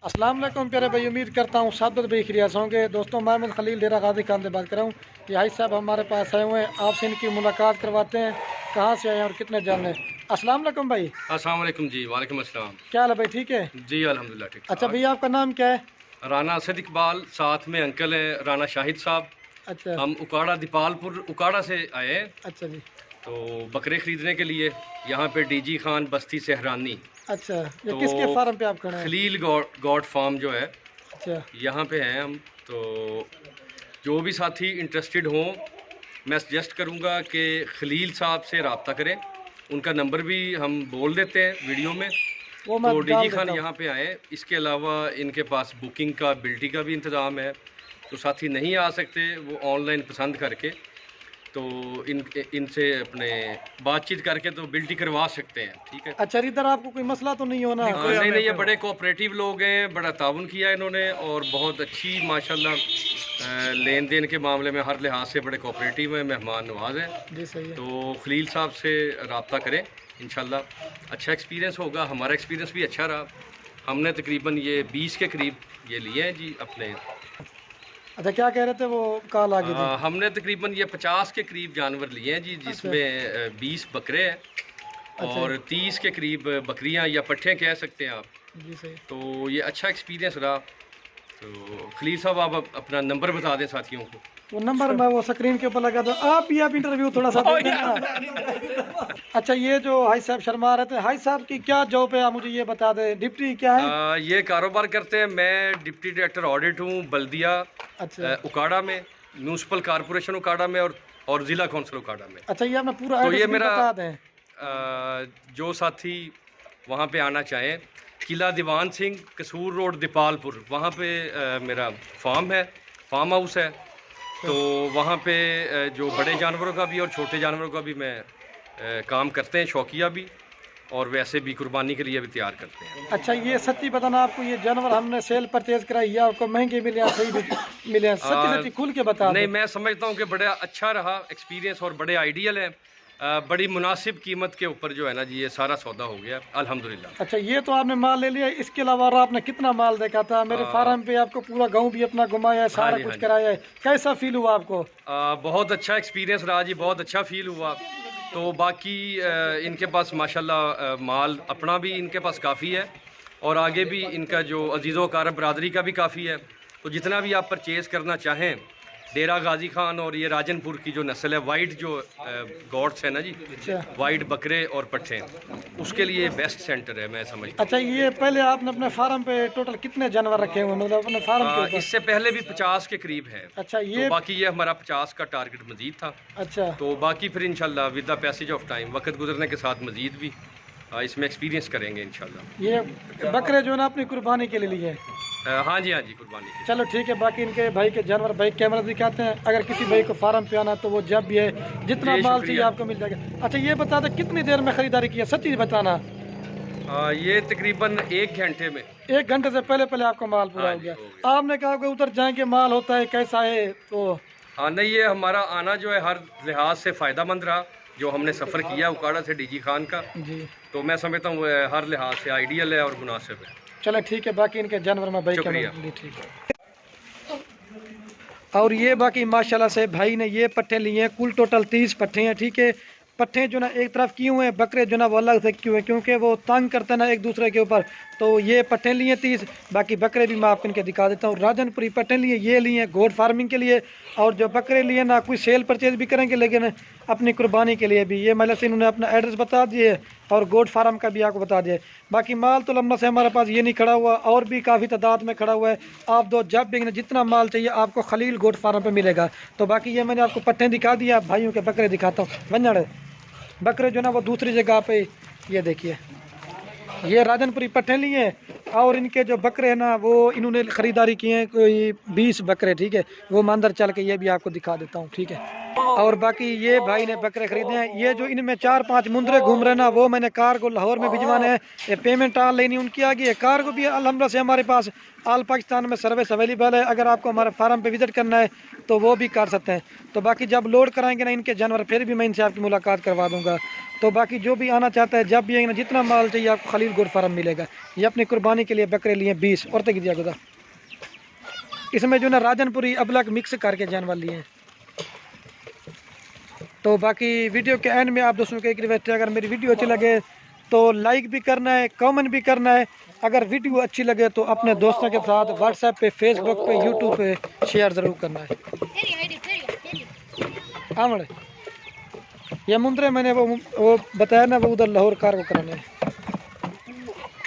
अस्सलाम वालेकुम प्यारे भाई, उम्मीद करता हूँ सब भाई खैरियत से होंगे। दोस्तों मोहम्मद खलील डेरा गाजी खान से बात कर रहा हूँ। ये भाई साहब हमारे पास आए हुए हैं, आपसे इनकी मुलाकात करवाते हैं, कहाँ से आए हैं और कितने जाने। अस्सलाम वालेकुम भाई। अस्सलाम वालेकुम जी। वालेकुम अस्सलाम। क्या हाल है भाई, ठीक है? जी अल्हम्दुलिल्लाह ठीक। अच्छा भैया, आपका नाम क्या है? राना असद इकबाल, साथ में अंकल है राना शाहिद साहब। अच्छा। हम उकाड़ा दीपालपुर उकाड़ा से आए हैं। अच्छा जी। तो बकरे ख़रीदने के लिए यहाँ पे डीजी खान बस्ती सहरानी। अच्छा, ये तो किसके फार्म पे आप खड़े हैं? खलील गॉड फार्म जो है अच्छा। यहाँ पे हैं हम। तो जो भी साथी इंटरेस्टेड हों, मैं सजेस्ट करूँगा कि खलील साहब से रब्ता करें। उनका नंबर भी हम बोल देते हैं वीडियो में। वो मैं तो डाल डीजी खान देता हूँ। यहाँ पे आए। इसके अलावा इनके पास बुकिंग का बिल्टी का भी इंतज़ाम है। तो साथी नहीं आ सकते वो ऑनलाइन पसंद करके तो इनसे अपने बातचीत करके तो बिल्टी करवा सकते हैं। ठीक है। अच्छा, इधर आपको कोई मसला तो नहीं होना? नहीं, ये बड़े कोऑपरेटिव लोग हैं, बड़ा ताउन किया इन्होंने और बहुत अच्छी माशाल्लाह लेन देन के मामले में हर लिहाज से बड़े कोऑपरेटिव हैं, मेहमान नवाज हैं। जी सही है। तो खलील साहब से रब्ता करें, इंशाल्लाह अच्छा एक्सपीरियंस होगा। हमारा एक्सपीरियंस भी अच्छा रहा। हमने तकरीबन ये 20 के करीब ये लिए हैं जी अपने। अच्छा, क्या कह रहे थे वो कॉल आ गई थी? हमने तकरीबन ये 50 के करीब जानवर लिए हैं जी, जिसमें 20 बकरे हैं और 30 के करीब बकरियां या पट्ठे कह सकते हैं आप। जी सही। तो ये अच्छा एक्सपीरियंस रहा। तो खलील साहब आप अपना नंबर बता दें साथियों को। वो नंबर मैं वो स्क्रीन के ऊपर लगा दो, आप इंटरव्यू थोड़ा सा दे देना। अच्छा, ये जो हाई साहब शर्मा रहे थे, हाई साहब की क्या जॉब है, आप मुझे ये बता दें। डिप्टी क्या है? ये कारोबार करते हैं। मैं डिप्टी डायरेक्टर ऑडिट हूँ बल्दिया उकाड़ा में, म्यूनसिपल कॉरपोरेशन उकाड़ा में और ज़िला कौंसिल उकाड़ा में। अच्छा, ये मैं पूरा तो ये मेरा बता दें। जो साथी वहाँ पे आना चाहें, किला दीवान सिंह, कसूर रोड, दीपालपुर, वहाँ पे मेरा फार्म हाउस है। तो वहाँ पे जो बड़े जानवरों का भी और छोटे जानवरों का भी मैं काम करते हैं, शौकिया भी और वैसे भी कुर्बानी के लिए भी तैयार करते हैं। अच्छा, ये सच्ची बताना, आपको ये जानवर हमने सेल परचेज कराई या आपको महंगे मिले या सही मिले? सच्ची खुल के बता। नहीं, मैं समझता हूँ कि बड़ा अच्छा रहा एक्सपीरियंस और बड़े आइडियल है। बड़ी मुनासिब कीमत के ऊपर जो है ना जी, ये सारा सौदा हो गया अल्हम्दुलिल्लाह। अच्छा, ये तो आपने माल ले लिया, इसके अलावा आपने कितना माल देखा था? मेरे फार्म पे आपको पूरा गांव भी अपना घुमाया है, सारा कुछ कराया है, कैसा फील हुआ आपको? बहुत अच्छा एक्सपीरियंस रहा जी, बहुत अच्छा फील हुआ। तो बाकी इनके पास माशाल्लाह माल अपना भी इनके पास काफ़ी है और आगे भी इनका जो अजीज़ो कार बरादरी का भी काफ़ी है। तो जितना भी आप परचेज़ करना चाहें, डेरा गाजी खान और ये राजनपुर की जो नस्ल है, वाइट जो गॉड्स है ना जी, वाइट बकरे और पट्ठे, उसके लिए बेस्ट सेंटर है मैं समझता हूँ। अच्छा, ये पहले आपने अपने फार्म पे टोटल कितने जानवर रखे हुए, मतलब अपने फार्म के ऊपर? इससे पहले भी 50 के करीब है। अच्छा, ये तो बाकी ये हमारा 50 का टारगेट मजीद था। अच्छा। तो बाकी फिर इंशाल्लाह with the passage of time, वक्त गुजरने के साथ मजीद भी इसमें एक्सपीरियंस करेंगे इंशाल्लाह। ये बकरे जो है ना अपनी कुर्बानी के लिए लिए? हाँ जी कुर्बानी की। चलो ठीक है। बाकी इनके भाई के जानवर भाई कैमरा दिखाते हैं, अगर किसी भाई को फार्म पे आना तो वो जब भी है, जितना माल चाहिए आपको मिल जाएगा। अच्छा, ये बता दे कितनी देर में खरीदारी की है, सच्ची बताना। ये तकरीबन 1 घंटे में। 1 घंटे से पहले आपको माल पूरा हो गया। आपने कहा कि उधर जाएंगे माल होता है, कैसा है? तो हाँ नहीं, ये हमारा आना जो है हर लिहाज से फ़ायदा मंद रहा। जो हमने सफ़र किया उकाड़ा से डीजी खान का जी, तो मैं समझता हूँ हर लिहाज से आइडियल है और मुनासिब है। चलो ठीक है। बाकी इनके जानवर में भाई शुक्रिया। ठीक है। और ये बाकी माशाल्लाह से भाई ने ये पट्ठे लिए हैं, कुल टोटल 30 पट्ठे हैं। ठीक है। पट्ठे जो ना एक तरफ किए हुए हैं, बकरे जो ना वो अलग से किए हुए हैं, क्योंकि वो तंग करते हैं ना एक दूसरे के ऊपर। तो ये पट्ठे लिए 30, बाकी बकरे भी मैं आपको इनके दिखा देता हूँ। राजनपुरी पट्ठे लिए, ये लिए गोट फार्मिंग के लिए, और जो बकरे लिए ना कोई सेल परचेज भी करेंगे लेकिन अपनी कुर्बानी के लिए भी। ये मतलब से इन्होंने अपना एड्रेस बता दिए और गोट फार्म का भी आपको बता दिए। बाकी माल तो लंबा से हमारे पास ये नहीं खड़ा हुआ, और भी काफ़ी तादाद में खड़ा हुआ है। आप दो जब भी जितना माल चाहिए आपको खलील गोट फार्म पर मिलेगा। तो बाकी ये मैंने आपको पट्ठे दिखा दिया, भाइयों के बकरे दिखाता हूँ। वंजड़ बकरे जो ना वो दूसरी जगह पे, ये देखिए ये राजनपुरी पट्ठे लिए हैं, और इनके जो बकरे हैं ना वो इन्होंने ख़रीदारी किए हैं कोई 20 बकरे। ठीक है, वो मैं अंदर चल के ये भी आपको दिखा देता हूँ। ठीक है। और बाकी ये भाई ने बकरे खरीदे हैं। ये जो इनमें 4-5 मुंदरे घूम रहे हैं ना, वो मैंने कार को लाहौर में भिजवाने हैं। ये पेमेंट ऑनलाइन उनकी आ गई है। कार को भी अल्हम्दुलिल्लाह से हमारे पास ऑल पाकिस्तान में सर्विस अवेलेबल है। अगर आपको हमारे फार्म पे विज़िट करना है तो वो भी कर सकते हैं। तो बाकी जब लोड कराएंगे ना इनके जानवर, फिर भी मैं इनसे आपकी मुलाकात करवा दूँगा। तो बाकी जो भी आना चाहता है, जब भी आएंगे ना, जितना माल चाहिए आपको खलील गोट फार्म मिलेगा। ये अपनी कुर्बानी के लिए बकरे लिए 20 और तक दिया गुदा। इसमें जो ना राजनपुरी अबलक मिक्स करके जान वाली हैं। तो बाकी वीडियो के एंड में आप दोस्तों को एक रिक्वेस्ट है, अगर मेरी वीडियो अच्छी लगे तो लाइक भी करना है, कमेंट भी करना है। अगर वीडियो अच्छी लगे तो अपने दोस्तों के साथ व्हाट्सएप पे, फेसबुक पे, यूट्यूब पे शेयर ज़रूर करना है। आमड़ ये मुंद्रे मैंने वो बताया ना, वो उधर लाहौर कार को कराने है।